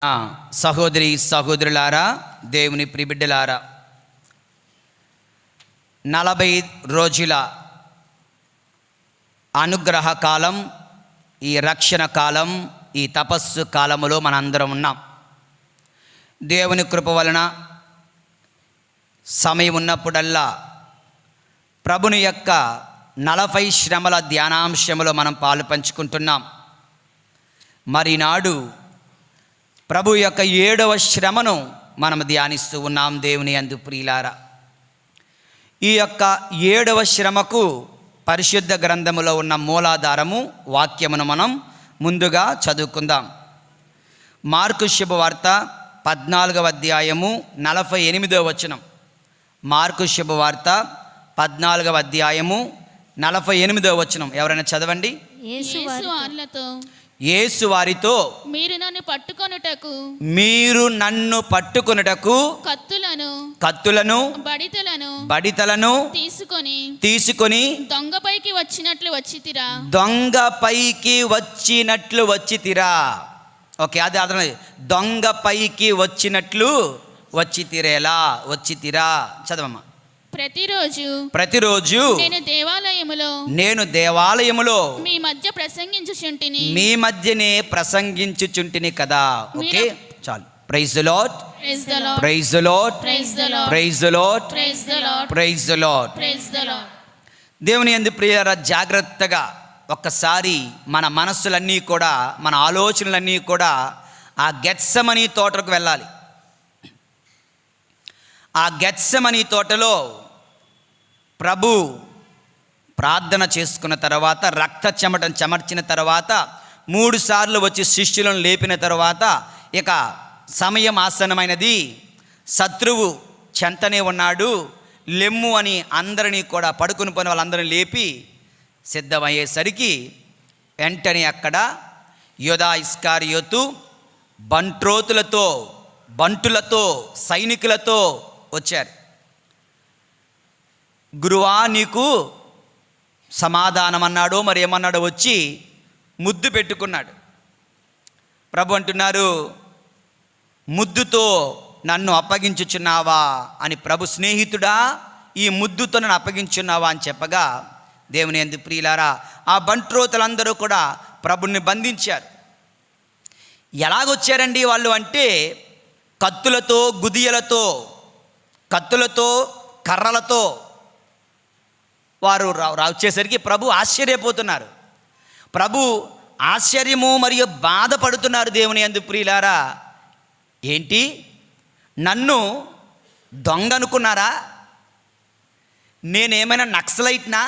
సహోదరి సహోదరులారా, దేవుని ప్రియబిడ్డలారా, 40 రోజుల అనుగ్రహ కాలం, ఈ రక్షణ కాలం, ఈ తపస్సు కాలములో మనందరం ఉన్నాం. దేవుని కృప వలన సమయం ఉన్నప్పుడల్లా ప్రభుని యొక్క 40 శ్రమల ధ్యానాంశములో మనం పాలు పంచుకుంటున్నాం. మరి నాడు ప్రభు యొక్క 7వ శ్రమను మనం ధ్యానిస్తూ ఉన్నాం. దేవుని యందు ప్రియులారా, ఈ యొక్క 7వ శ్రమకు పరిశుద్ధ గ్రంథములో ఉన్న మూలాధారము వాక్యమును మనం ముందుగా చదువుకుందాం. మార్కు శుభవార్త 14వ అధ్యాయము 48వ వచనం. మార్కు శుభవార్త 14వ అధ్యాయము 48వ వచనం. ఎవరైనా చదవండి. యేసు వారితో, మీరు నన్ను పట్టుకొనుటకు కత్తులను బడితలను తీసుకొని దొంగపైకి వచ్చినట్లు వచ్చితిరా. ఓకే, అది అర్థం. దొంగపైకి వచ్చినట్లు వచ్చితిరేలా వచ్చితిరా. చదవమ్మా. ప్రతిరోజు నేను దేవాలయములో మీ మధ్యనే ప్రసంగించుచుంటిని కదా. ఓకే, చాలు. Praise the lord, praise the lord, praise the lord, praise the lord. దేవుని యందు ప్రియులారా, జాగ్రత్తగా ఒక్కసారి మన మనస్సులన్నీ కూడా, మన ఆలోచనలన్నీ కూడా ఆ గెత్సెమనీ తోటకు వెళ్ళాలి. ఆ గెత్సెమనీ తోటలో ప్రభు ప్రార్థన చేసుకున్న తర్వాత, రక్త చెమటను చెమర్చిన తర్వాత, 3 సార్లు వచ్చి శిష్యులను లేపిన తర్వాత, ఇక సమయం ఆసన్నమైనది, శత్రువు చెంతనే ఉన్నాడు, లెమ్ము అని అందరినీ కూడా, పడుకుని పోయిన వాళ్ళందరినీ లేపి సిద్ధమయ్యేసరికి వెంటనే అక్కడ యోధా ఇస్కారియోతు బంటులతో సైనికులతో వచ్చారు. గురువా, నీకు సమాధానం అన్నాడో మరి ఏమన్నాడో వచ్చి ముద్దు పెట్టుకున్నాడు. ప్రభు అంటున్నారు, ముద్దుతో నన్ను అప్పగించుచున్నావా అని. ప్రభు స్నేహితుడా, ఈ ముద్దుతో నన్ను అప్పగించున్నావా అని చెప్పగా, దేవుని యందు ప్రియులారా, ఆ బంట్రోతులందరూ కూడా ప్రభుని బంధించారు. ఎలాగొచ్చారండి వాళ్ళు అంటే, కత్తులతో, గుదియలతో, కత్తులతో, కర్రలతో వారు వచ్చేసరికి ప్రభు ఆశ్చర్యపోతున్నారు. ప్రభు ఆశ్చర్యము మరియు బాధపడుతున్నారు. దేవుని యందు ప్రియులారా, ఏంటి, నన్ను దొంగ అనుకున్నారా? నేనేమైనా నక్సలైట్నా,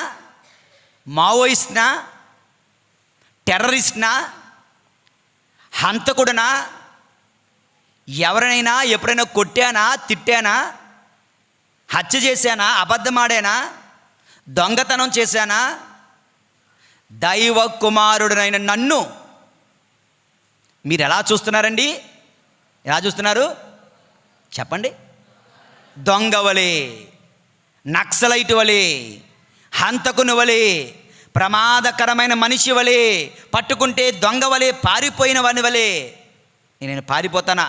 మావోయిస్ట్నా, టెర్రరిస్ట్నా, హంతకుడునా? ఎవరినైనా ఎప్పుడైనా కొట్టానా, తిట్టానా, హత్య చేశానా, అబద్ధమాడానా, దొంగతనం చేశానా? దైవ కుమారుడనైన నన్ను మీరు ఎలా చూస్తున్నారండి? ఎలా చూస్తున్నారు చెప్పండి? దొంగవలే, నక్సలైట్ వలే, హంతకుని వలే, ప్రమాదకరమైన మనిషి వలే, పట్టుకుంటే దొంగ వలే, పారిపోయిన వాని వలే నేను పారిపోతానా?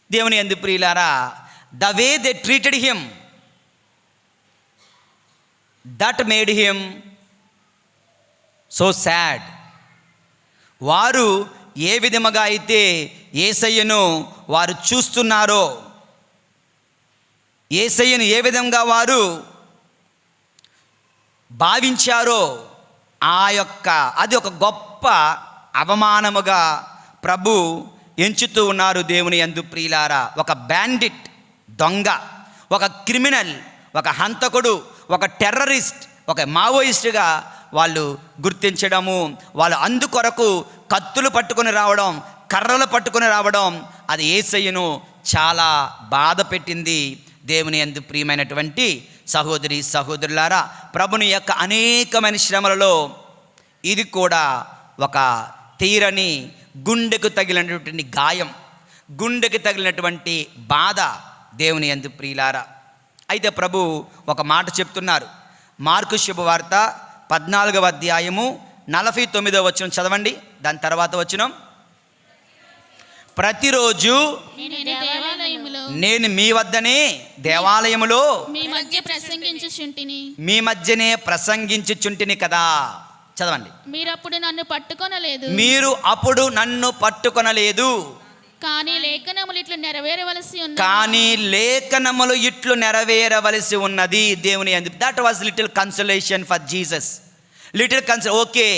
దేవుని యందు ప్రియులారా, the way they treated him, that made him so sad. వారు ఏ విధముగా అయితే యేసయ్యను వారు చూస్తున్నారో, యేసయ్యను ఏ విధంగా వారు భావించారో, అది ఒక గొప్ప అవమానముగా ప్రభు ఎంచుతూ ఉన్నారు. దేవుని యందు ప్రియులారా, ఒక బ్యాండిట్, దొంగ, ఒక క్రిమినల్, ఒక హంతకుడు, ఒక టెర్రరిస్ట్, ఒక మావోయిస్టుగా వాళ్ళు గుర్తించడము, వాళ్ళు అందుకొరకు కత్తులు పట్టుకొని రావడం, కర్రలు పట్టుకొని రావడం, అది యేసయ్యను చాలా బాధ పెట్టింది. దేవుని యందు ప్రియమైనటువంటి సహోదరి సహోదరులారా, ప్రభుని యొక్క అనేకమైన శ్రమలలో ఇది కూడా ఒక తీరని, గుండెకు తగిలినటువంటి గాయం, గుండెకు తగిలినటువంటి బాధ. దేవుని యందు ప్రియులారా, అయితే ప్రభు ఒక మాట చెప్తున్నారు. మార్కు శుభవార్త 14వ అధ్యాయము 49వ వచనం చదవండి. దాని తర్వాత వచనం, ప్రతిరోజు నేను దేవాలయములో నేను మీ వద్దనే దేవాలయములో మీ మధ్య ప్రసంగించుచుంటిని. మీ మధ్యనే ప్రసంగించుచుంటిని కదా. చదవండి. మీరప్పుడు నన్ను పట్టుకొనలేదు, మీరు అప్పుడు నన్ను పట్టుకొనలేదు, కానీ లేఖనములు ఇట్లు నెరవేరవలసి ఉన్నది. కానీ లేఖనములు ఇట్లు నెరవేరవలసి ఉన్నది. దేవుని యందు. That was little consolation for Jesus. Okay,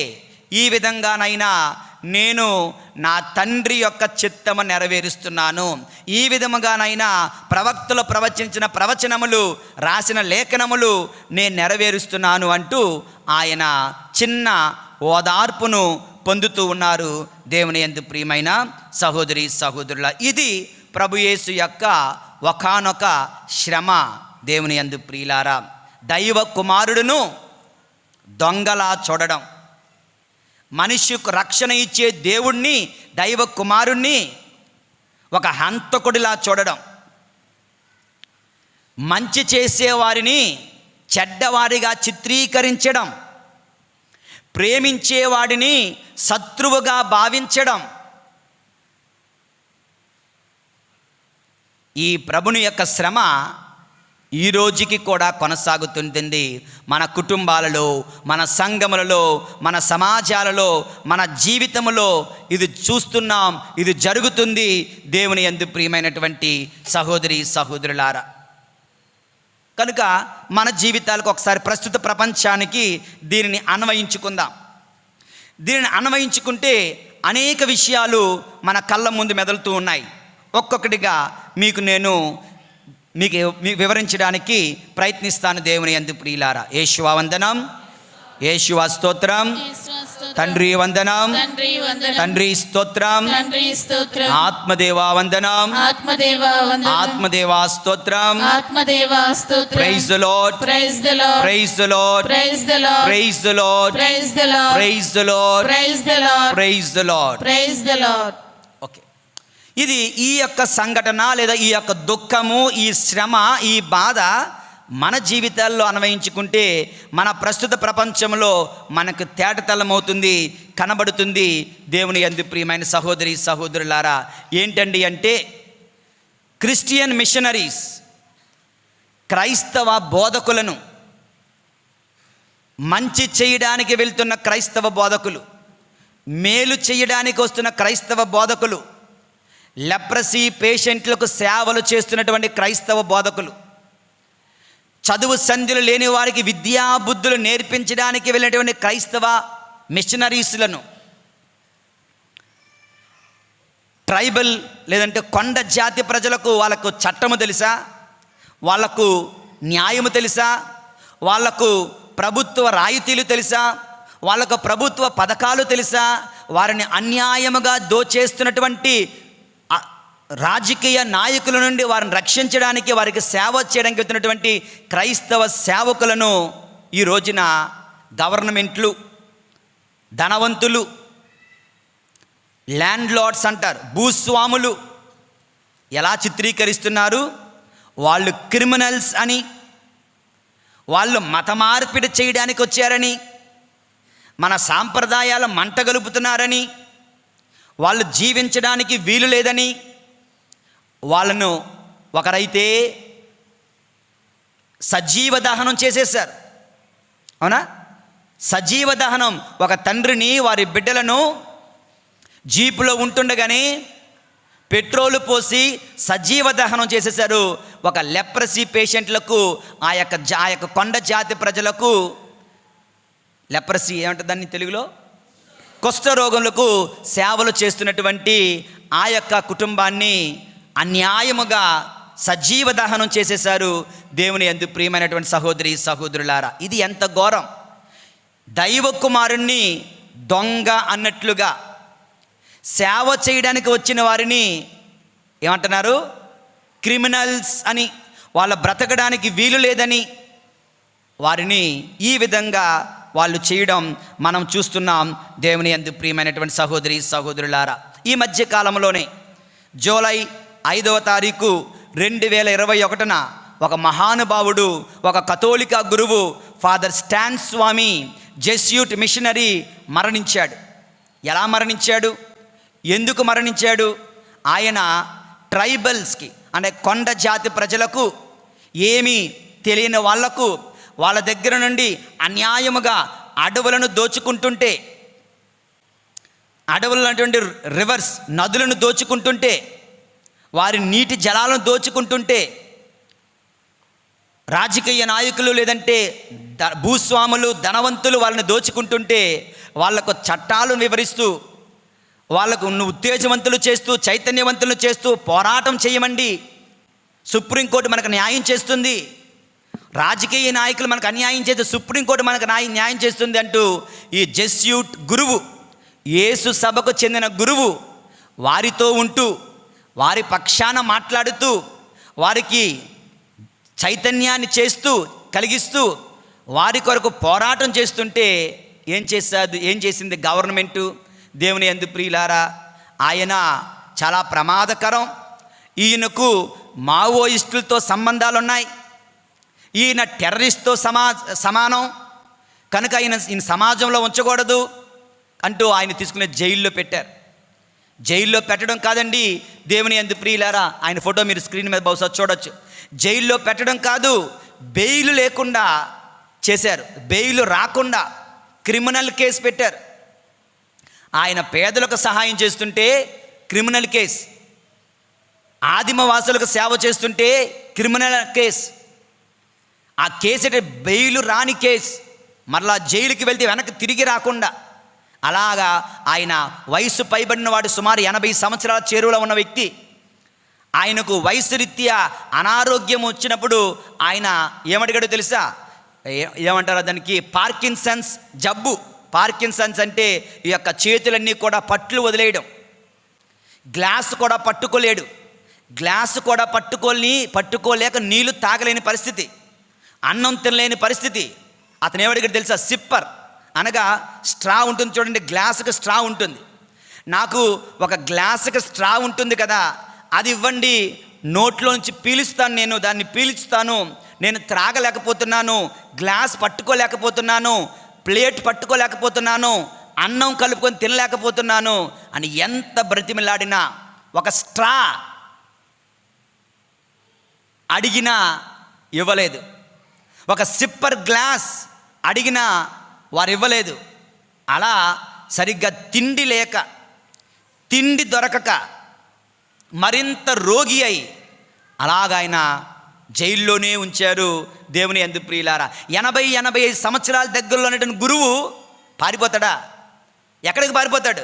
ఈ విధంగానైనా నేను నా తండ్రి యొక్క చిత్తము నెరవేరుస్తున్నాను, ఈ విధముగానైనా ప్రవక్తలు ప్రవచించిన ప్రవచనములు, రాసిన లేఖనములు నేను నెరవేరుస్తున్నాను అంటూ ఆయన చిన్న ఓదార్పును పొందుతూ ఉన్నారు. దేవుని యందు ప్రియమైన సహోదరి సహోదరుల, ఇది ప్రభు యేసు యొక్క ఒకానొక శ్రమ. దేవుని యందు ప్రియులారా, దైవ కుమారుడును దొంగలా చూడడం, మనిషికి రక్షణ ఇచ్చే దేవుణ్ణి, దైవ కుమారుణ్ణి ఒక హంతకుడిలా చూడడం, మంచి చేసేవారిని చెడ్డవారిగా చిత్రీకరించడం, ప్రేమించేవాడిని శత్రువుగా భావించడం, ఈ ప్రభుని యొక్క శ్రమ ఈ రోజుకి కూడా కొనసాగుతుంటుంది. మన కుటుంబాలలో, మన సంఘములలో, మన సమాజాలలో, మన జీవితంలో ఇది చూస్తున్నాం, ఇది జరుగుతుంది. దేవుని యందు ప్రియమైనటువంటి సహోదరి సహోదరులారా, కనుక మన జీవితాలకు ఒకసారి ప్రస్తుత ప్రపంచానికి దీనిని అన్వయించుకుందాం. దీనిని అన్వయించుకుంటే అనేక విషయాలు మన కళ్ళ ముందు మెదులుతూ ఉన్నాయి. ఒక్కొక్కటిగా మీకు వివరించడానికి ప్రయత్నిస్తాను. దేవుని యందు ప్రియులారా, యేషువా వందనం, యేషువా స్తోత్రం, తండ్రి వందనం, తండ్రి స్తోత్రం, ఆత్మదేవా వందనం, ఆత్మదేవా స్తోత్రం, praise the lord, praise the lord, praise the lord, praise the lord, praise the lord, praise the lord, praise the lord, praise the lord, praise the lord, praise the lord. Okay, ఇది ఈ యొక్క సంఘటన లేదా ఈ యొక్క దుఃఖము, ఈ శ్రమ, ఈ బాధ మన జీవితాల్లో అన్వయించుకుంటే మన ప్రస్తుత ప్రపంచంలో మనకు తేటతెల్లమవుతుంది, కనబడుతుంది. దేవుని యందు ప్రియమైన సహోదరి సహోదరులారా, ఏంటండి అంటే క్రిస్టియన్ మిషనరీస్, క్రైస్తవ బోధకులను, మంచి చేయడానికి వెళ్తున్న క్రైస్తవ బోధకులు, మేలు చేయడానికి వస్తున్న క్రైస్తవ బోధకులు, లెప్రసీ పేషెంట్లకు సేవలు చేస్తున్నటువంటి క్రైస్తవ బోధకులు, చదువు సంధ్యలు లేని వారికి విద్యా బుద్ధులు నేర్పించడానికి వెళ్ళినటువంటి క్రైస్తవ మిషనరీస్లను, ట్రైబల్ లేదంటే కొండ జాతి ప్రజలకు వాళ్ళకు చట్టము తెలుసా, వాళ్లకు న్యాయము తెలుసా, వాళ్లకు ప్రభుత్వ రాయితీలు తెలుసా, వాళ్ళకు ప్రభుత్వ పథకాలు తెలుసా, వారిని అన్యాయముగా దోచేస్తున్నటువంటి రాజకీయ నాయకుల నుండి వారిని రక్షించడానికి, వారికి సేవ చేయడానికి వెళ్తున్నటువంటి క్రైస్తవ సేవకులను ఈ రోజున గవర్నమెంట్లు, ధనవంతులు, ల్యాండ్ లార్డ్స్ అంటారు, భూస్వాములు ఎలా చిత్రీకరిస్తున్నారు? వాళ్ళు క్రిమినల్స్ అని, వాళ్ళు మత మార్పిడి చేయడానికి వచ్చారని, మన సాంప్రదాయాల మంట గలుపుతున్నారని, వాళ్ళు జీవించడానికి వీలు లేదని వాళ్ళను ఒకరైతే సజీవ దహనం చేసేశారు. అవునా? సజీవ దహనం. ఒక తండ్రిని, వారి బిడ్డలను జీపులో ఉంటుండగానే పెట్రోలు పోసి సజీవ దహనం చేసేశారు. ఒక లెప్రసీ పేషెంట్లకు, ఆ యొక్క కొండ జాతి ప్రజలకు, లెప్రసీ ఏమంటుంది దాన్ని తెలుగులో, కుష్ఠరోగములకు సేవలు చేస్తున్నటువంటి ఆ యొక్క కుటుంబాన్ని అన్యాయముగా సజీవ దహనం చేసేశారు. దేవుని యందు ప్రియమైనటువంటి సహోదరి సహోదరులారా, ఇది ఎంత ఘోరం! దైవ కుమారుణ్ణి దొంగ అన్నట్లుగా, సేవ చేయడానికి వచ్చిన వారిని ఏమంటున్నారు? క్రిమినల్స్ అని, వాళ్ళ బ్రతకడానికి వీలు లేదని వారిని ఈ విధంగా వాళ్ళు చేయడం మనం చూస్తున్నాం. దేవుని యందు ప్రియమైనటువంటి సహోదరి సహోదరులారా, ఈ మధ్య కాలంలోనే జూలై 5వ తారీఖు 2021 ఒక మహానుభావుడు, ఒక కథోలిక గురువు ఫాదర్ స్టాన్ స్వామి, జెస్యూట్ మిషనరీ మరణించాడు. ఎలా మరణించాడు? ఎందుకు మరణించాడు? ఆయన ట్రైబల్స్కి అంటే కొండ జాతి ప్రజలకు ఏమీ తెలియని వాళ్లకు వాళ్ళ దగ్గర నుండి అన్యాయముగా అడవులను దోచుకుంటుంటే, అడవులటువంటి రివర్స్ నదులను దోచుకుంటుంటే, వారి నీటి జలాలను దోచుకుంటుంటే, రాజకీయ నాయకులు లేదంటే భూస్వాములు ధనవంతులు వాళ్ళని దోచుకుంటుంటే వాళ్లకు చట్టాలు వివరిస్తూ, వాళ్లకు ఉత్తేజవంతులు చేస్తూ, చైతన్యవంతులు చేస్తూ పోరాటం చేయమండి, సుప్రీంకోర్టు మనకు న్యాయం చేస్తుంది, రాజకీయ నాయకులు మనకు అన్యాయం చేస్తే సుప్రీంకోర్టు మనకు న్యాయం చేస్తుంది అంటూ ఈ జెస్యూట్ గురువు, యేసు సభకు చెందిన గురువు వారితో ఉంటూ, వారి పక్షాన మాట్లాడుతూ, వారికి చైతన్యాన్ని కలిగిస్తూ వారి కొరకు పోరాటం చేస్తుంటే ఏం చేసింది గవర్నమెంటు? దేవుని యందు ప్రియులారా, ఆయన చాలా ప్రమాదకరం. ఈయనకు మావోయిస్టులతో సంబంధాలు ఉన్నాయి, ఈయన టెర్రరిస్ట్తో సమానం కనుక ఈయన సమాజంలో ఉంచకూడదు అంటూ ఆయన తీసుకునే జైల్లో పెట్టారు. జైల్లో పెట్టడం కాదండి దేవుని యందు ప్రియులారా, ఆయన ఫోటో మీరు స్క్రీన్ మీద బహుశా చూడొచ్చు. జైల్లో పెట్టడం కాదు, బెయిల్ లేకుండా చేశారు, బెయిల్ రాకుండా క్రిమినల్ కేసు పెట్టారు. ఆయన పేదలకు సహాయం చేస్తుంటే క్రిమినల్ కేసు, ఆదిమవాసులకు సేవ చేస్తుంటే క్రిమినల్ కేసు. ఆ కేసు అంటే బెయిల్ రాని కేసు, మరలా జైలుకి వెళ్తే వెనక్కి తిరిగి రాకుండా. అలాగా ఆయన వయసు పైబడిన వాడు, సుమారు 80 సంవత్సరాల చేరువలో ఉన్న వ్యక్తి. ఆయనకు వయసు రీత్యా అనారోగ్యం వచ్చినప్పుడు ఆయన ఏమడిగాడో తెలుసా? ఏమంటారు దానికి? పార్కిన్సన్స్ జబ్బు. పార్కిన్సన్స్ అంటే ఈ యొక్క చేతులన్నీ కూడా పట్లు వదిలేయడం, గ్లాసు కూడా పట్టుకోలేడు, గ్లాసు కూడా పట్టుకోలేక నీళ్లు తాగలేని పరిస్థితి, అన్నం తినలేని పరిస్థితి. అతను ఏమడిగాడు తెలుసా? సిప్పర్ అనగా స్ట్రా ఉంటుంది చూడండి, గ్లాసుకి స్ట్రా ఉంటుంది. నాకు ఒక గ్లాసుకి స్ట్రా ఉంటుంది కదా, అది ఇవ్వండి, నోట్లోంచి పీలుస్తాను, నేను దాన్ని పీల్చుతాను, నేను త్రాగలేకపోతున్నాను, గ్లాస్ పట్టుకోలేకపోతున్నాను, ప్లేట్ పట్టుకోలేకపోతున్నాను, అన్నం కలుపుకొని తినలేకపోతున్నాను అని ఎంత బ్రతిమిలాడినా, ఒక స్ట్రా అడిగినా ఇవ్వలేదు, ఒక సిప్పర్ గ్లాస్ అడిగినా వారు ఇవ్వలేదు. అలా సరిగ్గా తిండి లేక, తిండి దొరకక మరింత రోగి అయి అలాగైనా జైల్లోనే ఉంచారు. దేవుని యందు ప్రియులారా, 80-85 సంవత్సరాల దగ్గరలో ఉన్నటువంటి గురువు పారిపోతాడా? ఎక్కడికి పారిపోతాడు?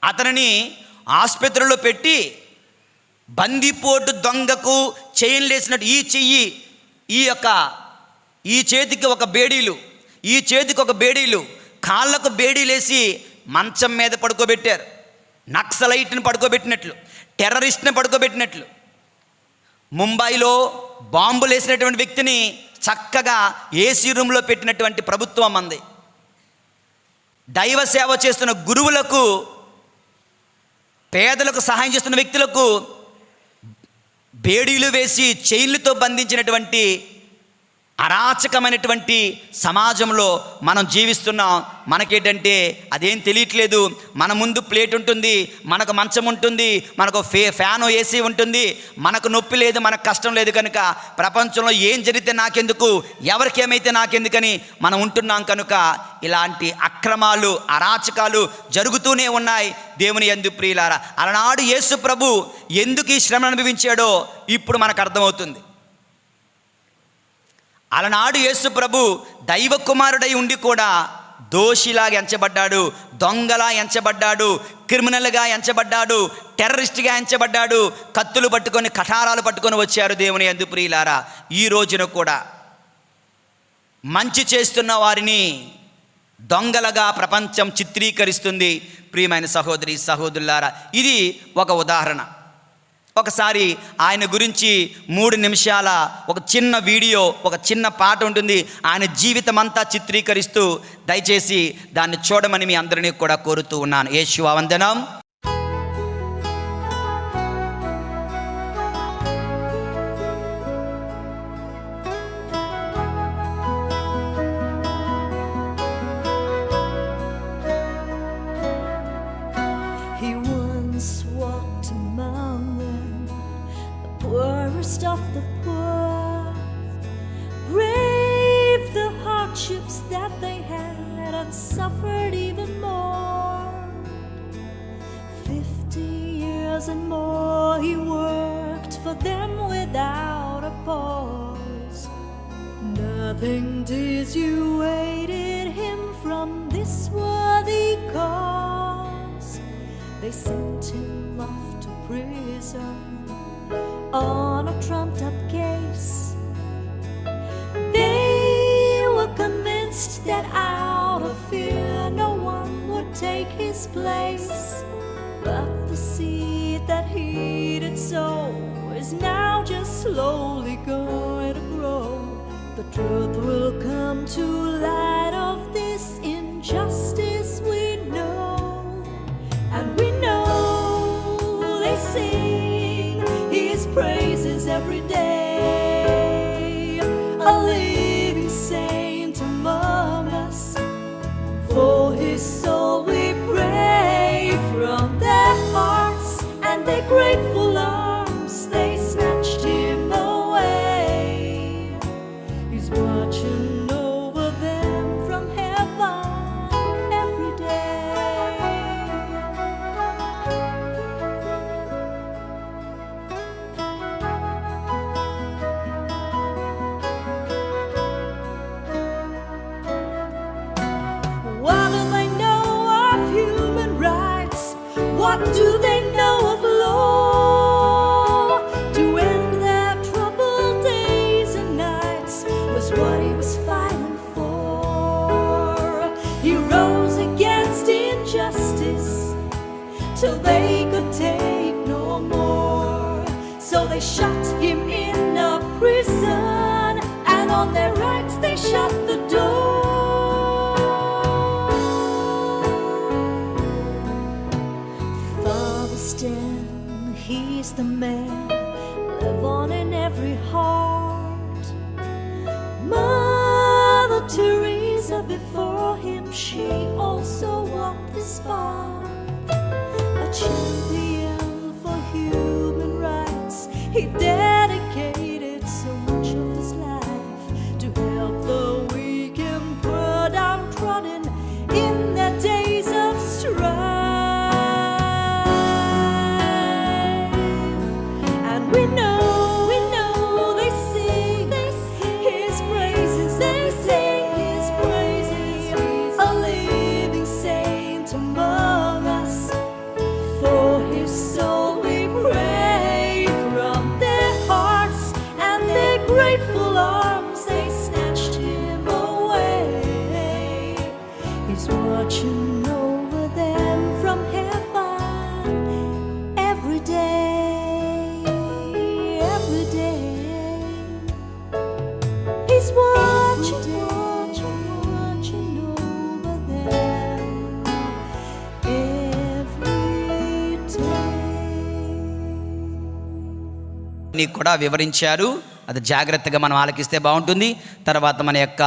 అతనిని ఆసుపత్రిలో పెట్టి బందిపోటు దొంగకు చైన్లు వేసినట్టు ఈ చెయ్యి, ఈ చేతికి ఒక బేడీలు, ఈ చేతికి ఒక బేడీలు, కాళ్ళకు బేడీలేసి మంచం మీద పడుకోబెట్టారు. నక్సలైట్ని పడుకోబెట్టినట్లు, టెర్రరిస్ట్ని పడుకోబెట్టినట్లు. ముంబైలో బాంబులు వేసినటువంటి వ్యక్తిని చక్కగా ఏసీ రూమ్లో పెట్టినటువంటి ప్రభుత్వం అంది. దైవ సేవ చేస్తున్న గురువులకు, పేదలకు సహాయం చేస్తున్న వ్యక్తులకు బేడీలు వేసి చైన్లతో బంధించినటువంటి అరాచకమైనటువంటి సమాజంలో మనం జీవిస్తున్నాం. మనకేంటంటే అదేం తెలియట్లేదు. మన ముందు ప్లేట్ ఉంటుంది, మనకు మంచం ఉంటుంది, మనకు ఫ్యాను ఏసీ ఉంటుంది, మనకు నొప్పి లేదు, మనకు కష్టం లేదు. కనుక ప్రపంచంలో ఏం జరిగితే నాకెందుకు, ఎవరికేమైతే నాకెందుకని మనం ఉంటున్నాం. కనుక ఇలాంటి అక్రమాలు, అరాచకాలు జరుగుతూనే ఉన్నాయి. దేవుని యందు ప్రియులారా, అలనాడు యేసు ప్రభు ఎందుకు ఈ శ్రమను అనుభవించాడో ఇప్పుడు మనకు అర్థమవుతుంది. అలనాడు యేసు ప్రభు దైవ కుమారుడై ఉండి కూడా దోషిలాగా ఎంచబడ్డాడు, దొంగలా ఎంచబడ్డాడు, క్రిమినల్గా ఎంచబడ్డాడు, టెర్రరిస్ట్గా ఎంచబడ్డాడు. కత్తులు పట్టుకొని, కఠారాలు పట్టుకొని వచ్చారు దేవుని యందు ప్రియులారా. ఈ రోజున కూడా మంచి చేస్తున్న వారిని దొంగలుగా ప్రపంచం చిత్రీకరిస్తుంది. ప్రియమైన సహోదరి సహోదరులారా, ఇది ఒక ఉదాహరణ. ఒకసారి ఆయన గురించి 3 నిమిషాల ఒక చిన్న వీడియో, ఒక చిన్న పాట ఉంటుంది, ఆయన జీవితం అంతా చిత్రీకరిస్తూ. దయచేసి దాన్ని చూడమని మీ అందరినీ కూడా కోరుతూ ఉన్నాను. యేషువా వందనం. He once walked among nothing dissuaded him from this worthy cause. They sent him off to prison on a trumped-up case. They were convinced that out of fear no one would take his place. But the seed that he did sow is now just slowly going to grow. The truth will come to light of this injustice we know. And we know they sing his praises every day. A living saint among us, for his soul we pray. From their hearts and their grateful arms they snatched him away. He's watching over them from heaven every day. What do they know of human rights? What do they know of law? To end their troubled days and nights was what he was fighting for. He rose against injustice till they could take no more. So they shut him in a prison, and on their rights they shut the door. He's the man, live on in every heart. Mother Teresa before him, she also walked this path. A champion for human rights, he dedicated so much of his life to help the weak and poor downtrodden in their days of strife. We know they sing his praises, they sing his praises. A living saint among us, for his soul we pray. From their hearts and their grateful arms they snatched him away. He's watching over them from heaven every day. He's watching over them every day. నీకు కూడా వివరించారు, అది జాగ్రత్తగా మనం ఆలకిస్తే బాగుంటుంది. తర్వాత మన యొక్క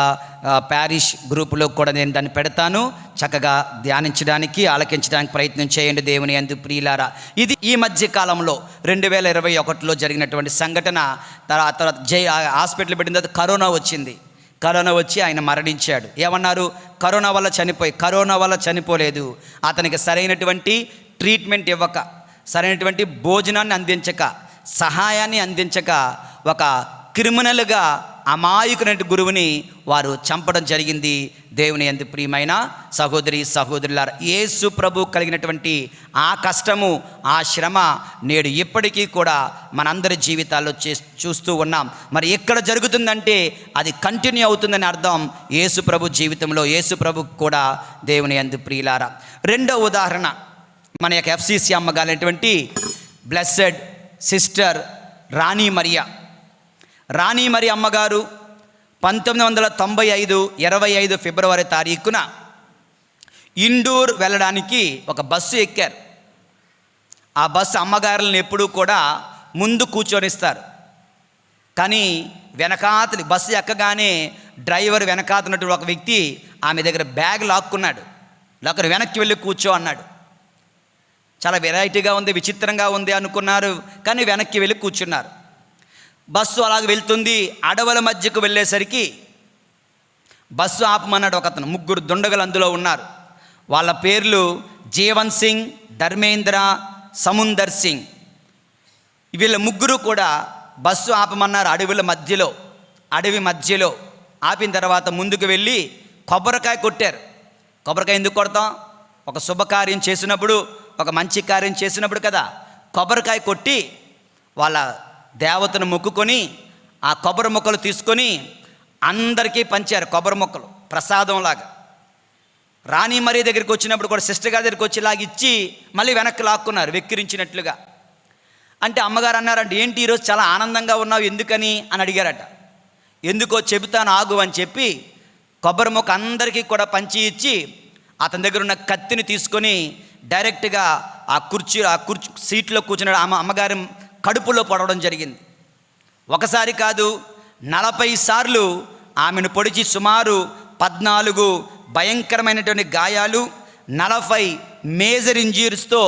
ప్యారిష్ గ్రూపులో కూడా నేను దాన్ని పెడతాను. చక్కగా ధ్యానించడానికి, ఆలకించడానికి ప్రయత్నం చేయండి దేవుని యందు ప్రియులారా. ఇది ఈ మధ్య కాలంలో 2021లో జరిగినటువంటి సంఘటన. తర్వాత హాస్పిటల్ పెట్టిన తర్వాత కరోనా వచ్చి ఆయన మరణించాడు. ఏమన్నారు? కరోనా వల్ల చనిపోలేదు. అతనికి సరైనటువంటి ట్రీట్మెంట్ ఇవ్వక, సరైనటువంటి భోజనాన్ని అందించక, సహాయాన్ని అందించక ఒక క్రిమినల్గా అమాయకునైన గురువుని వారు చంపడం జరిగింది. దేవుని యందు ప్రియమైన సహోదరి సహోదరులారా, యేసు ప్రభు కలిగినటువంటి ఆ కష్టము, ఆ శ్రమ నేడు ఇప్పటికీ కూడా మనందరి జీవితాల్లో చూస్తూ ఉన్నాం. మరి ఎక్కడ జరుగుతుందంటే అది కంటిన్యూ అవుతుందని అర్థం. యేసు ప్రభు జీవితంలో, యేసు ప్రభు కూడా దేవుని యందు ప్రియులారా. రెండో ఉదాహరణ మన యొక్క FCC అమ్మగారైనటువంటి బ్లెస్సెడ్ సిస్టర్ రాణి మరియ అమ్మగారు 1995 25 ఫిబ్రవరి తారీఖున ఇండోర్ వెళ్ళడానికి ఒక బస్సు ఎక్కారు. ఆ బస్సు అమ్మగారులను ఎప్పుడూ కూడా ముందు కూర్చొనిస్తారు. కానీ వెనకాతలి బస్సు ఎక్కగానే డ్రైవర్ వెనకాతనటువంటి ఒక వ్యక్తి ఆమె దగ్గర బ్యాగ్ లాక్కున్నాడు. వెనక్కి వెళ్ళి కూర్చో అన్నాడు. చాలా వెరైటీగా ఉంది, విచిత్రంగా ఉంది అనుకున్నారు. కానీ వెనక్కి వెళ్ళి కూర్చున్నారు. బస్సు అలాగ వెళ్తుంది. అడవుల మధ్యకు వెళ్ళేసరికి బస్సు ఆపమన్నాడు ఒకతను. 3 దుండగులు అందులో ఉన్నారు. వాళ్ళ పేర్లు జీవన్ సింగ్, ధర్మేంద్ర, సముందర్ సింగ్. వీళ్ళ 3 కూడా బస్సు ఆపమన్నారు. అడవి మధ్యలో ఆపిన తర్వాత ముందుకు వెళ్ళి కొబ్బరికాయ కొట్టారు. కొబ్బరికాయ ఎందుకు కొడతాం? ఒక శుభకార్యం చేసినప్పుడు, ఒక మంచి కార్యం చేసినప్పుడు కదా. కొబ్బరికాయ కొట్టి వాళ్ళ దేవతను మొక్కుకొని ఆ కొబ్బరి మొక్కలు తీసుకొని అందరికీ పంచారు. కొబ్బరి మొక్కలు ప్రసాదంలాగా. రాణి మరీ దగ్గరికి వచ్చినప్పుడు కూడా సిస్టర్ గారి దగ్గరికి వచ్చేలాగా ఇచ్చి మళ్ళీ వెనక్కి లాక్కున్నారు వెక్కిరించినట్లుగా. అంటే అమ్మగారు అన్నారంటే, ఏంటి ఈరోజు చాలా ఆనందంగా ఉన్నావు, ఎందుకని అని అడిగారట. ఎందుకో చెబుతాను ఆగు అని చెప్పి కొబ్బరి మొక్క అందరికీ కూడా పంచి ఇచ్చి అతని దగ్గర ఉన్న కత్తిని తీసుకొని డైరెక్ట్గా ఆ కుర్చీ సీట్లో కూర్చున్న అమ్మగారి కడుపులో పొడవడం జరిగింది. ఒకసారి కాదు, 40 సార్లు ఆమెను పొడిచి సుమారు 14 భయంకరమైనటువంటి గాయాలు, 40 మేజర్ ఇంజ్యూరీస్తో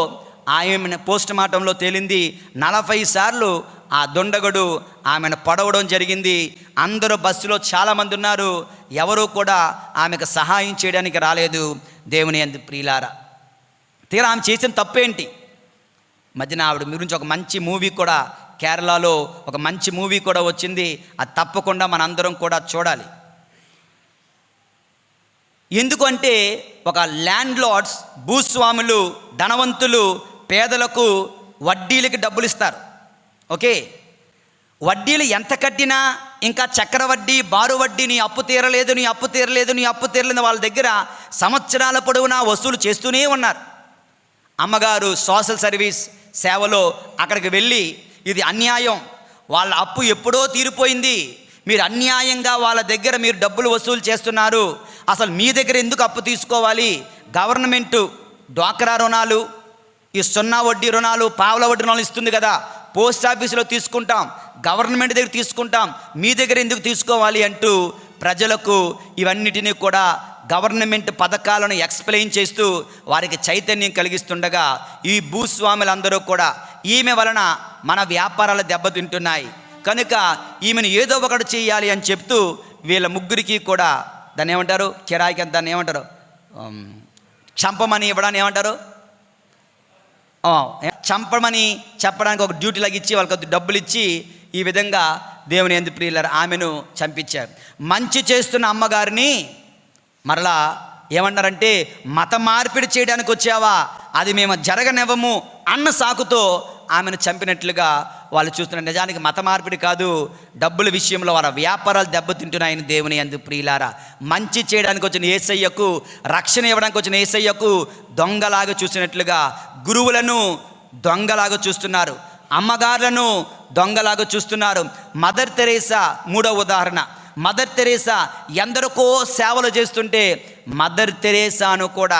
ఆమెను పోస్ట్ మార్టంలో తేలింది. 40 సార్లు ఆ దొండగడు ఆమెను పొడవడం జరిగింది. అందరూ బస్సులో చాలామంది ఉన్నారు, ఎవరూ కూడా ఆమెకు సహాయం చేయడానికి రాలేదు. దేవుని యందు ప్రియులారా, తీరా ఆమె చేసిన తప్పేంటి? మధ్యన ఆవిడ గురించి ఒక మంచి మూవీ కూడా, కేరళలో ఒక మంచి మూవీ కూడా వచ్చింది. అది తప్పకుండా మనందరం కూడా చూడాలి. ఎందుకంటే ఒక ల్యాండ్ లార్డ్స్, భూస్వాములు, ధనవంతులు పేదలకు వడ్డీలకి డబ్బులు ఇస్తారు. ఓకే, వడ్డీలు ఎంత కట్టినా ఇంకా చక్రవడ్డీ, బారు వడ్డీ, నీ అప్పు తీరలేదు, నీ అప్పు తీరలేదు, నీ అప్పు తీరలేదు వాళ్ళ దగ్గర సంవత్సరాల పొడవునా వసూలు చేస్తూనే ఉన్నారు. అమ్మగారు సోషల్ సర్వీస్ సేవలో అక్కడికి వెళ్ళి, ఇది అన్యాయం, వాళ్ళ అప్పు ఎప్పుడో తీరిపోయింది, మీరు అన్యాయంగా వాళ్ళ దగ్గర మీరు డబ్బులు వసూలు చేస్తున్నారు, అసలు మీ దగ్గర ఎందుకు అప్పు తీసుకోవాలి? గవర్నమెంటు డ్వాక్రా రుణాలు, ఈ 0 వడ్డీ రుణాలు, పావుల వడ్డీ రుణాలు ఇస్తుంది కదా, పోస్ట్ ఆఫీసులో తీసుకుంటాం, గవర్నమెంట్ దగ్గర తీసుకుంటాం, మీ దగ్గర ఎందుకు తీసుకోవాలి అంటూ ప్రజలకు ఇవన్నిటినీ కూడా గవర్నమెంట్ పథకాలను ఎక్స్ప్లెయిన్ చేస్తూ వారికి చైతన్యం కలిగిస్తుండగా ఈ భూస్వాములందరూ కూడా ఈమె వలన మన వ్యాపారాలు దెబ్బతింటున్నాయి కనుక ఈమెను ఏదో ఒకటి చేయాలి అని చెప్తూ వీళ్ళ ముగ్గురికి కూడా దాన్ని ఏమంటారు, కిరాయికి దాన్ని ఏమంటారు, చంపమని ఇవ్వడాన్ని ఏమంటారు, చంపమని చెప్పడానికి ఒక డ్యూటీ లాగా ఇచ్చి వాళ్ళకి డబ్బులు ఇచ్చి ఈ విధంగా దేవుని యందు ప్రియులారా ఆమెను చంపించారు. మంచి చేస్తున్న అమ్మగారిని మరలా ఏమన్నారంటే, మత మార్పిడి చేయడానికి వచ్చావా, అది మేము జరగనివ్వము అన్న సాకుతో ఆమెను చంపినట్లుగా వాళ్ళు చూస్తున్నారు. నిజానికి మత మార్పిడి కాదు, డబ్బుల విషయంలో వారి వ్యాపారాలు దెబ్బతింటున్నాయని దేవుని యందు ప్రియులారా. మంచి చేయడానికి వచ్చిన యేసయ్యకు, రక్షణ ఇవ్వడానికి వచ్చిన యేసయ్యకు దొంగలాగా చూసినట్లుగా గురువులను దొంగలాగా చూస్తున్నారు, అమ్మగారులను దొంగలాగా చూస్తున్నారు. మదర్ తెరేసా 3వ ఉదాహరణ. మదర్ తెరేసా ఎందరికో సేవలు చేస్తుంటే మదర్ తెరేసాను కూడా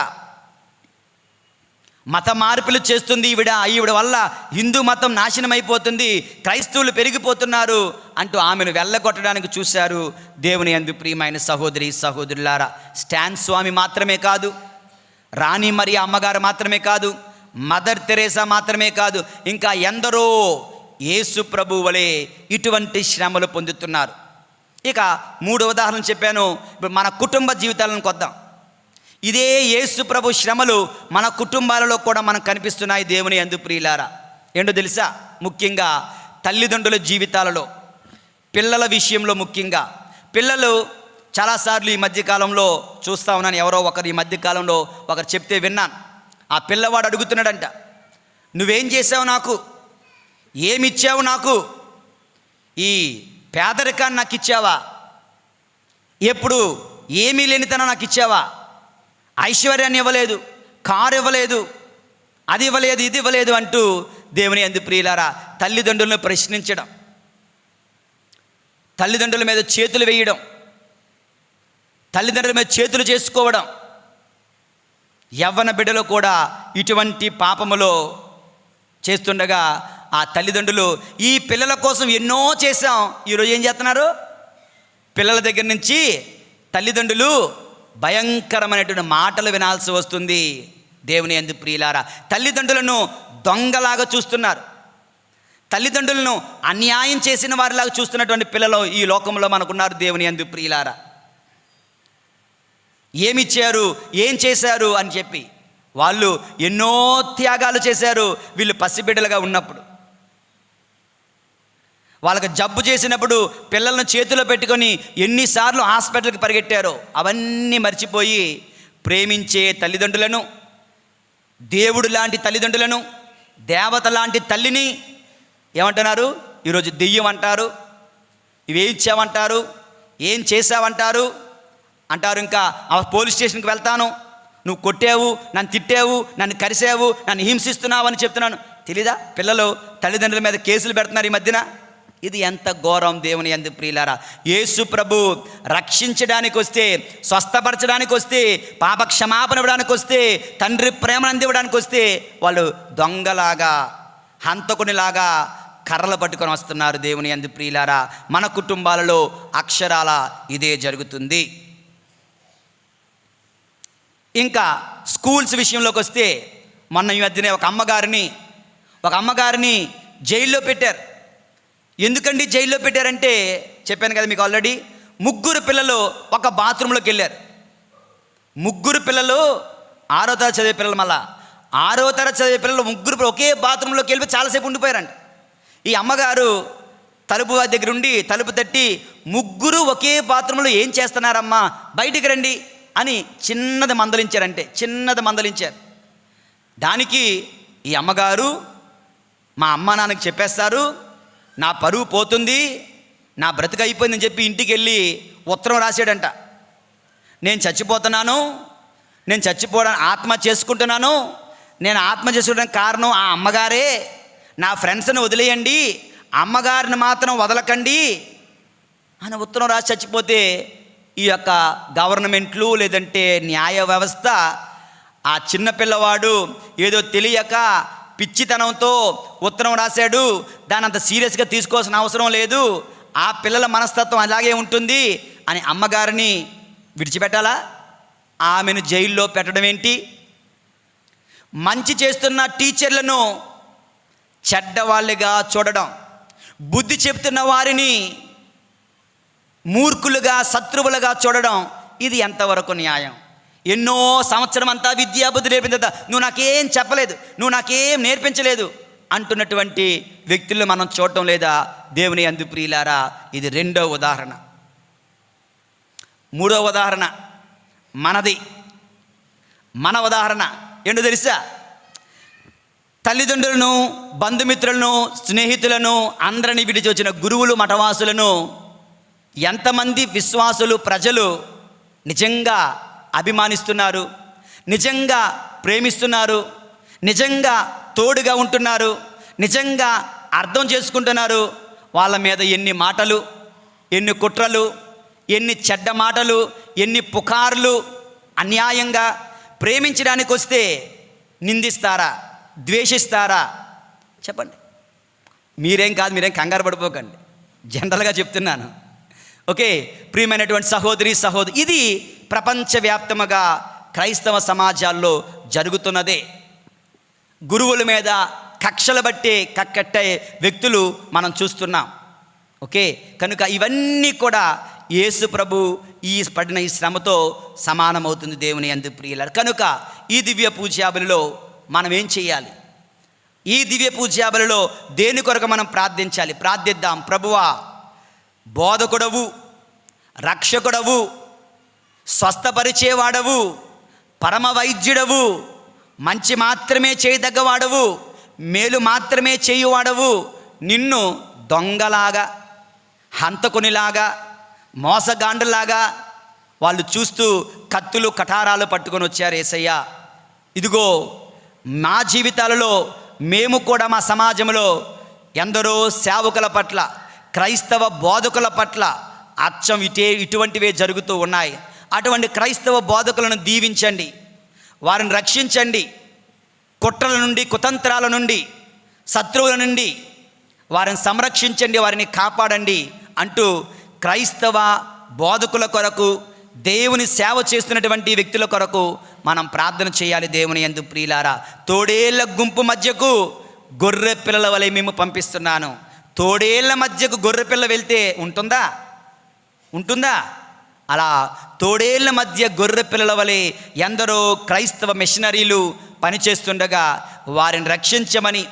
మత మార్పులు చేస్తుంది ఈవిడ వల్ల హిందూ మతం నాశనం అయిపోతుంది, క్రైస్తవులు పెరిగిపోతున్నారు అంటూ ఆమెను వెళ్ళగొట్టడానికి చూశారు. దేవుని యందు ప్రియమైన సహోదరి సహోదరులారా, స్టాన్ స్వామి మాత్రమే కాదు, రాణి మరియా అమ్మగారు మాత్రమే కాదు, మదర్ తెరేసా మాత్రమే కాదు, ఇంకా ఎందరో యేసు ప్రభు వలె ఇటువంటి శ్రమలు పొందుతున్నారు. ఇక 3 ఉదాహరణలు చెప్పాను. ఇప్పుడు మన కుటుంబ జీవితాలను కొద్దాం. ఇదే యేసు ప్రభు శ్రమలు మన కుటుంబాలలో కూడా మనకు కనిపిస్తున్నాయి. దేవుని యందు ప్రియులారా, ఏంటో తెలుసా? ముఖ్యంగా తల్లిదండ్రుల జీవితాలలో, పిల్లల విషయంలో ముఖ్యంగా పిల్లలు చాలాసార్లు ఈ మధ్యకాలంలో చూస్తూ ఉన్నాను. ఎవరో ఒకరు ఈ మధ్యకాలంలో ఒకరు చెప్తే విన్నాను. ఆ పిల్లవాడు అడుగుతున్నాడంట, నువ్వేం చేసావు నాకు, ఏమిచ్చావు నాకు, ఈ పేదరికాన్ని నాకు ఇచ్చావా, ఎప్పుడు ఏమీ లేనితనం నాకు ఇచ్చావా, ఐశ్వర్యాన్ని ఇవ్వలేదు, కారు ఇవ్వలేదు, అది ఇవ్వలేదు, ఇది ఇవ్వలేదు అంటూ దేవుని యందు ప్రియులారా తల్లిదండ్రులను ప్రశ్నించడం, తల్లిదండ్రుల మీద చేతులు వేయడం, తల్లిదండ్రుల మీద చేతులు చేసుకోవడం, యవ్వన బిడ్డలు కూడా ఇటువంటి పాపములో చేస్తుండగా ఆ తల్లిదండ్రులు ఈ పిల్లల కోసం ఎన్నో చేశాం, ఈరోజు ఏం చేస్తున్నారు? పిల్లల దగ్గర నుంచి తల్లిదండ్రులు భయంకరమైనటువంటి మాటలు వినాల్సి వస్తుంది. దేవుని యందు ప్రియులారా, తల్లిదండ్రులను దొంగలాగా చూస్తున్నారు, తల్లిదండ్రులను అన్యాయం చేసిన వారిలాగా చూస్తున్నటువంటి పిల్లలు ఈ లోకంలో మనకున్నారు. దేవుని యందు ప్రియులారా, ఏమిచ్చారు, ఏం చేశారు అని చెప్పి వాళ్ళు ఎన్నో త్యాగాలు చేశారు వీళ్ళు పసిబిడ్డలుగా ఉన్నప్పుడు. వాళ్ళకి జబ్బు చేసినప్పుడు పిల్లలను చేతిలో పెట్టుకొని ఎన్నిసార్లు హాస్పిటల్కి పరిగెట్టారో అవన్నీ మర్చిపోయి ప్రేమించే తల్లిదండ్రులను, దేవుడు లాంటి తల్లిదండ్రులను, దేవత లాంటి తల్లిని ఏమంటున్నారు? ఈరోజు దెయ్యం అంటారు, ఇవేం ఇచ్చావంటారు, ఏం చేసావంటారు అంటారు. ఇంకా పోలీస్ స్టేషన్కి వెళ్తాను, నువ్వు కొట్టావు, నన్ను తిట్టావు, నన్ను కరిసావు, నన్ను హింసిస్తున్నావు అని చెప్తున్నాను. తెలీదా? పిల్లలు తల్లిదండ్రుల మీద కేసులు పెడుతున్నారు ఈ మధ్యన. ఇది ఎంత ఘోరం దేవుని యందు ప్రియులారా. యేసు ప్రభు రక్షించడానికి వస్తే, స్వస్థపరచడానికి వస్తే, పాప క్షమాపణ ఇవ్వడానికి వస్తే, తండ్రి ప్రేమను అందివ్వడానికి వస్తే వాళ్ళు దొంగలాగా, హంతకునిలాగా కర్రలు పట్టుకొని వస్తున్నారు. దేవుని యందు ప్రియులారా, మన కుటుంబాలలో అక్షరాల ఇదే జరుగుతుంది. ఇంకా స్కూల్స్ విషయంలోకి వస్తే, మొన్న ఈ మధ్యనే ఒక అమ్మగారిని జైల్లో పెట్టారు. ఎందుకండి జైల్లో పెట్టారంటే, చెప్పాను కదా మీకు ఆల్రెడీ, 3 పిల్లలు ఒక బాత్రూంలోకి వెళ్ళారు. 3 పిల్లలు 6వ తరగతి చదివే పిల్లలు, మళ్ళా 6వ తరగతి చదివే పిల్లలు 3 ఒకే బాత్రూంలోకి వెళ్ళి చాలాసేపు ఉండిపోయారంట. ఈ అమ్మగారు తలుపు దగ్గర ఉండి తలుపు తట్టి, 3 ఒకే బాత్రూంలో ఏం చేస్తున్నారమ్మా, బయటికి రండి అని చిన్నది మందలించారు. దానికి ఈ అమ్మగారు, మా అమ్మ నాన్నకి చెప్పేస్తారు, నా పరువు పోతుంది, నా బ్రతుకు అయిపోయిందని చెప్పి ఇంటికి వెళ్ళి ఉత్తరం రాశాడంట. నేను చచ్చిపోవడానికి ఆత్మహత్య చేసుకుంటున్నాను, నేను ఆత్మహత్య చేసుకోవడానికి కారణం ఆ అమ్మగారే, నా ఫ్రెండ్స్ని వదిలేయండి, అమ్మగారిని మాత్రం వదలకండి అని ఉత్తరం రాసి చచ్చిపోతే, ఈ యొక్క గవర్నమెంట్లు లేదంటే న్యాయ వ్యవస్థ ఆ చిన్న పిల్లవాడు ఏదో తెలియక పిచ్చితనంతో ఉత్తరం రాశాడు, దాని అంత సీరియస్గా తీసుకోవాల్సిన అవసరం లేదు, ఆ పిల్లల మనస్తత్వం అలాగే ఉంటుంది అని అమ్మగారిని విడిచిపెట్టాలా? ఆమెను జైల్లో పెట్టడం ఏంటి? మంచి చేస్తున్న టీచర్లను చెడ్డవాళ్ళుగా చూడడం, బుద్ధి చెప్తున్న వారిని మూర్ఖులుగా, శత్రువులుగా చూడడం, ఇది ఎంతవరకు న్యాయం? ఎన్నో సంవత్సరం అంతా విద్యాబుద్ధి నేర్పిన తర్వాత నువ్వు నాకేం చెప్పలేదు, నువ్వు నాకేం నేర్పించలేదు అంటున్నటువంటి వ్యక్తులను మనం చూడటం లేదా? దేవుని యందు ప్రియులారా, ఇది 2వ ఉదాహరణ. 3వ ఉదాహరణ మన ఉదాహరణ ఏంటో తెలుసా? తల్లిదండ్రులను, బంధుమిత్రులను, స్నేహితులను అందరినీ విడిచి వచ్చిన గురువులు, మఠవాసులను ఎంతమంది విశ్వాసులు, ప్రజలు నిజంగా అభిమానిస్తున్నారు, నిజంగా ప్రేమిస్తున్నారు, నిజంగా తోడుగా ఉంటున్నారు, నిజంగా అర్థం చేసుకుంటున్నారు? వాళ్ళ మీద ఎన్ని మాటలు, ఎన్ని కుట్రలు, ఎన్ని చెడ్డ మాటలు, ఎన్ని పుకార్లు, అన్యాయంగా ప్రేమించడానికి వస్తే నిందిస్తారా, ద్వేషిస్తారా? చెప్పండి. మీరేం కంగారు పడిపోకండి, జనరల్గా చెప్తున్నాను. ఓకే, ప్రియమైనటువంటి సహోదరి సహోదరు, ఇది ప్రపంచవ్యాప్తంగా క్రైస్తవ సమాజాల్లో జరుగుతున్నదే. గురువుల మీద కక్షలు బట్టి కట్టే వ్యక్తులు మనం చూస్తున్నాం. ఓకే, కనుక ఇవన్నీ కూడా యేసు ప్రభు పడిన ఈ శ్రమతో సమానమవుతుంది దేవుని యందు ప్రియులారా. కనుక ఈ దివ్య పూజ్యాబలిలో మనం ఏం చేయాలి? ఈ దివ్య పూజ్యాబలిలో దేని కొరకు మనం ప్రార్థించాలి? ప్రార్థిద్దాం. ప్రభువా, బోధకుడవు, రక్షకుడవు, స్వస్థపరిచేవాడవు, పరమ వైద్యుడవు, మంచి మాత్రమే చేయదగ్గవాడవు, మేలు మాత్రమే చేయువాడవు, నిన్ను దొంగలాగా, హంతకునిలాగా, మోసగాండులాగా వాళ్ళు చూస్తూ కత్తులు కటారాలు పట్టుకొని వచ్చారు. యేసయ్యా, ఇదిగో మా జీవితాలలో మేము కూడా మా సమాజంలో ఎందరో సేవకుల పట్ల, క్రైస్తవ బోధకుల పట్ల అచ్చం ఇటువంటివే జరుగుతూ ఉన్నాయి. అటువంటి క్రైస్తవ బోధకులను దీవించండి, వారిని రక్షించండి, కుట్రల నుండి, కుతంత్రాల నుండి, శత్రువుల నుండి వారిని సంరక్షించండి, వారిని కాపాడండి అంటూ క్రైస్తవ బోధకుల కొరకు, దేవుని సేవ చేస్తున్నటువంటి వ్యక్తుల కొరకు మనం ప్రార్థన చేయాలి. దేవుని యందు ప్రియులారా, తోడేళ్ల గుంపు మధ్యకు గొర్రె పిల్లల వలె మేము పంపిస్తున్నాను. తోడేళ్ల మధ్యకు గొర్రె పిల్ల వెళ్తే ఉంటుందా? అలా తోడేళ్ల మధ్య గొర్రె పిల్లల వలె ఎందరో క్రైస్తవ మిషనరీలు పనిచేస్తుండగా వారిని రక్షించమని,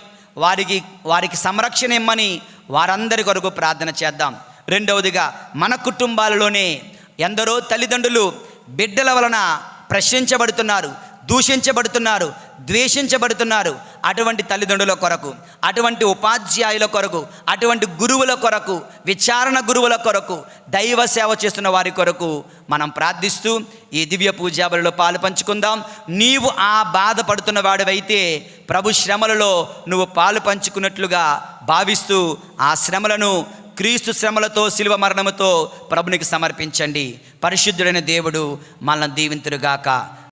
వారికి సంరక్షణ ఇమ్మని, వారందరి కొరకు ప్రార్థన చేద్దాం. రెండవదిగా మన కుటుంబాలలోనే ఎందరో తల్లిదండ్రులు బిడ్డల వలన ప్రశ్నించబడుతున్నారు, దూషించబడుతున్నారు, ద్వేషించబడుతున్నారు. అటువంటి తల్లిదండ్రుల కొరకు, అటువంటి ఉపాధ్యాయుల కొరకు, అటువంటి గురువుల కొరకు, విచారణ గురువుల కొరకు, దైవ సేవ చేస్తున్న వారి కొరకు మనం ప్రార్థిస్తూ ఈ దివ్య పూజాబలిలో పాలు పంచుకుందాం. నీవు ఆ బాధపడుతున్న వాడివైతే ప్రభు శ్రమలలో నువ్వు పాలు పంచుకున్నట్లుగా భావిస్తూ ఆ శ్రమలను క్రీస్తు శ్రమలతో శిలువ మరణముతో ప్రభునికి సమర్పించండి. పరిశుద్ధుడైన దేవుడు మనల్ని దీవింతురుగాక.